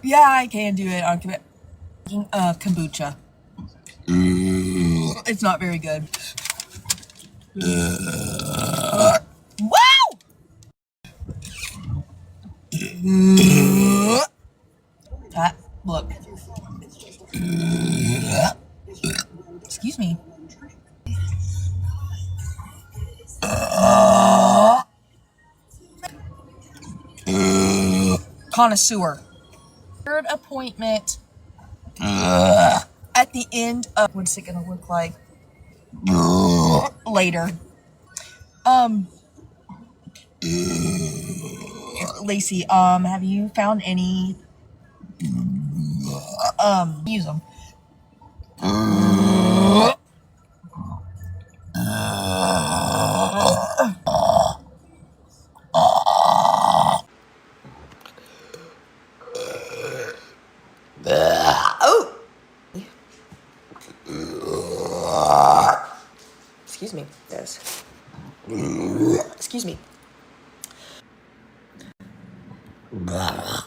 Yeah, I can do it on kombucha. It's not very good. Wow! Look. Excuse me. Connoisseur. Third appointment at the end of what's it gonna look like later. Lacey, have you found any use them? Oh! Excuse me. Yes. Excuse me.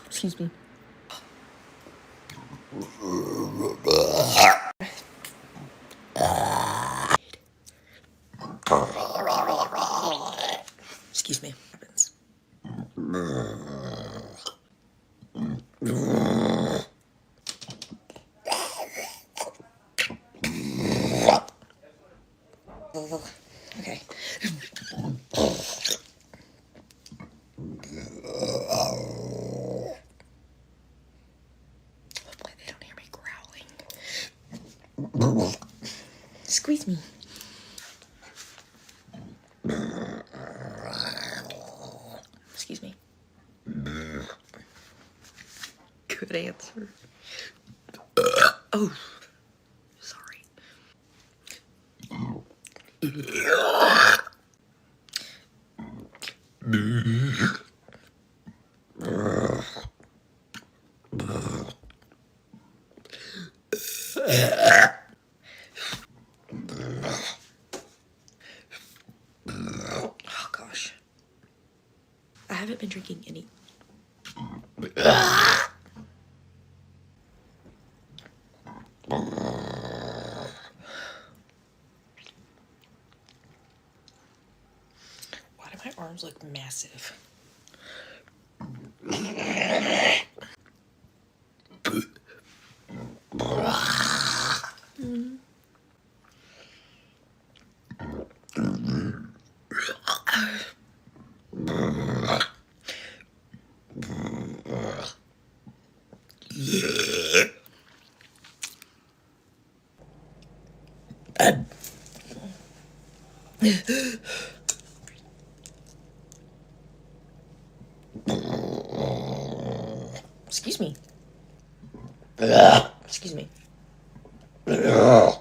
Excuse me. Excuse me. Okay. Hopefully they don't hear me growling. Squeeze me. Excuse me. Good answer. Oh, sorry. Oh gosh. I haven't been drinking any. Why do my arms look massive? Excuse me. Excuse me. I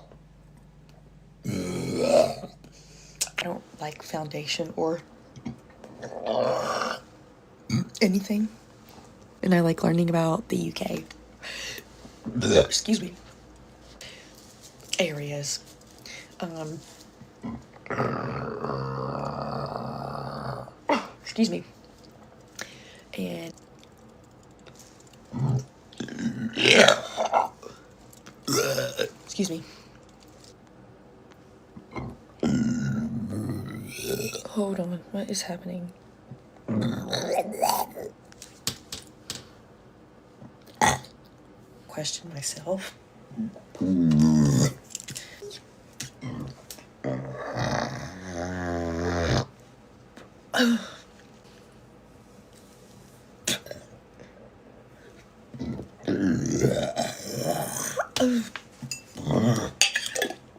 don't like foundation or anything. And I like learning about the UK. Excuse me. Areas. Excuse me. And excuse me. Hold on, what is happening? Question myself.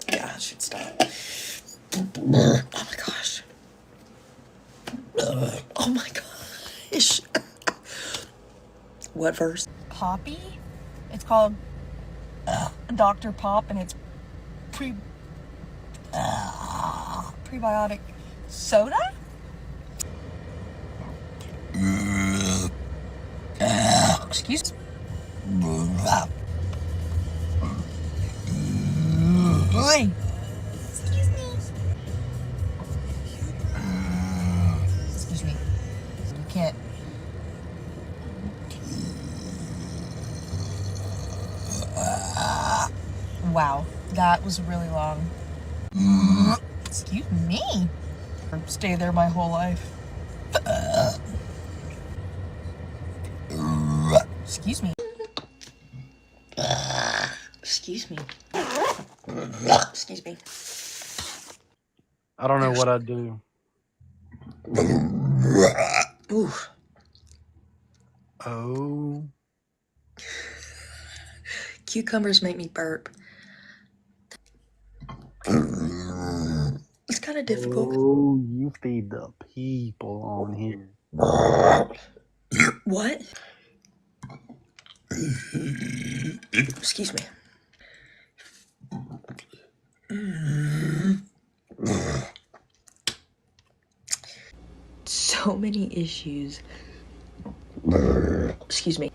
Yeah, I should stop. Oh my gosh. Oh my gosh. What verse? Poppy? It's called Dr. Pop, and it's prebiotic soda? Excuse me. Excuse me. Excuse me. You can't. That was really long. Excuse me. Stay there my whole life. Excuse me. Excuse me. Excuse me. I don't know what I'd do. Ooh. Oh. Cucumbers make me burp. It's kind of difficult. Oh, you feed the people on here. What? Excuse me. So many issues. Excuse me.